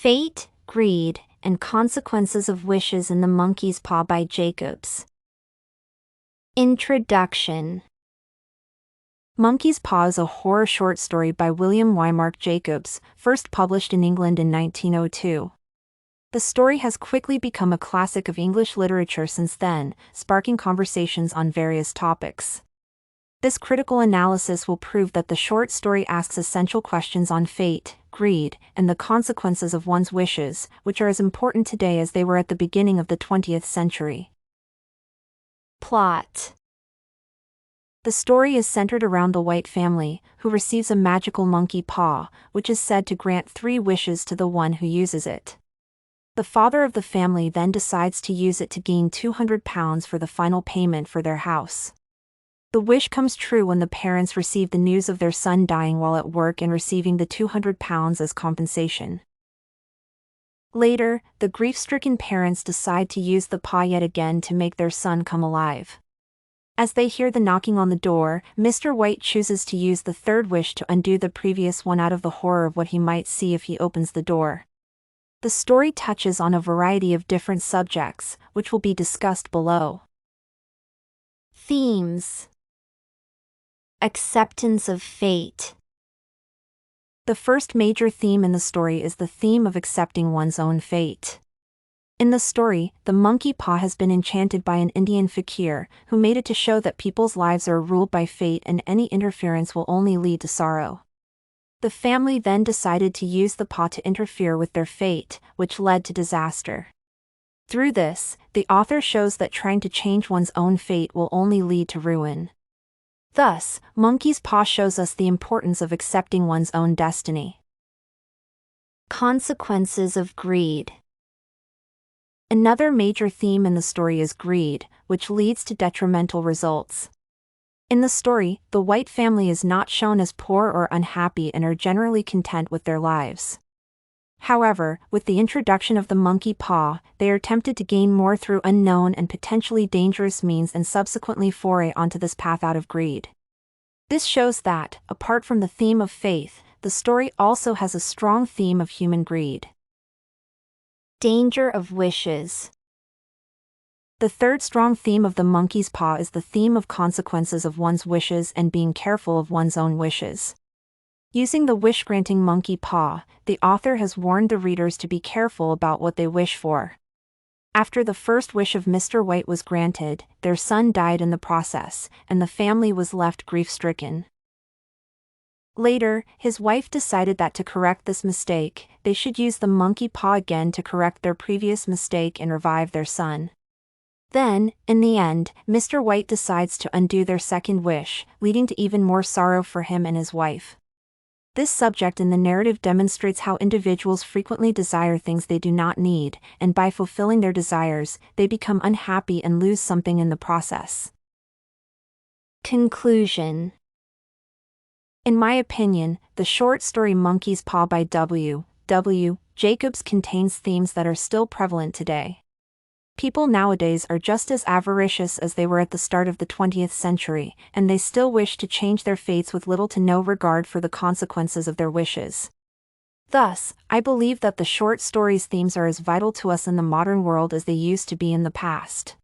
Fate, Greed, and Consequences of Wishes in the Monkey's Paw by Jacobs. Introduction. Monkey's Paw is a horror short story by William Wymark Jacobs, first published in England in 1902. The story has quickly become a classic of English literature since then, sparking conversations on various topics. This critical analysis will prove that the short story asks essential questions on fate, greed, and the consequences of one's wishes, which are as important today as they were at the beginning of the 20th century. Plot. The story is centered around the White family, who receives a magical monkey paw, which is said to grant 3 wishes to the one who uses it. The father of the family then decides to use it to gain £200 for the final payment for their house. The wish comes true when the parents receive the news of their son dying while at work and receiving the £200 as compensation. Later, the grief-stricken parents decide to use the paw yet again to make their son come alive. As they hear the knocking on the door, Mr. White chooses to use the 3rd wish to undo the previous one out of the horror of what he might see if he opens the door. The story touches on a variety of different subjects, which will be discussed below. Themes. Acceptance of fate. The first major theme in the story is the theme of accepting one's own fate. In the story, the monkey paw has been enchanted by an Indian fakir, who made it to show that people's lives are ruled by fate and any interference will only lead to sorrow. The family then decided to use the paw to interfere with their fate, which led to disaster. Through this, the author shows that trying to change one's own fate will only lead to ruin. Thus, Monkey's Paw shows us the importance of accepting one's own destiny. Consequences of greed. Another major theme in the story is greed, which leads to detrimental results. In the story, the White family is not shown as poor or unhappy and are generally content with their lives. However, with the introduction of the monkey paw, they are tempted to gain more through unknown and potentially dangerous means and subsequently foray onto this path out of greed. This shows that, apart from the theme of faith, the story also has a strong theme of human greed. Danger of wishes. The third strong theme of the monkey's paw is the theme of consequences of one's wishes and being careful of one's own wishes. Using the wish-granting monkey paw, the author has warned the readers to be careful about what they wish for. After the first wish of Mr. White was granted, their son died in the process, and the family was left grief-stricken. Later, his wife decided that to correct this mistake, they should use the monkey paw again to correct their previous mistake and revive their son. Then, in the end, Mr. White decides to undo their second wish, leading to even more sorrow for him and his wife. This subject in the narrative demonstrates how individuals frequently desire things they do not need, and by fulfilling their desires, they become unhappy and lose something in the process. Conclusion. In my opinion, the short story Monkey's Paw by W. Jacobs contains themes that are still prevalent today. People nowadays are just as avaricious as they were at the start of the 20th century, and they still wish to change their fates with little to no regard for the consequences of their wishes. Thus, I believe that the short story's themes are as vital to us in the modern world as they used to be in the past.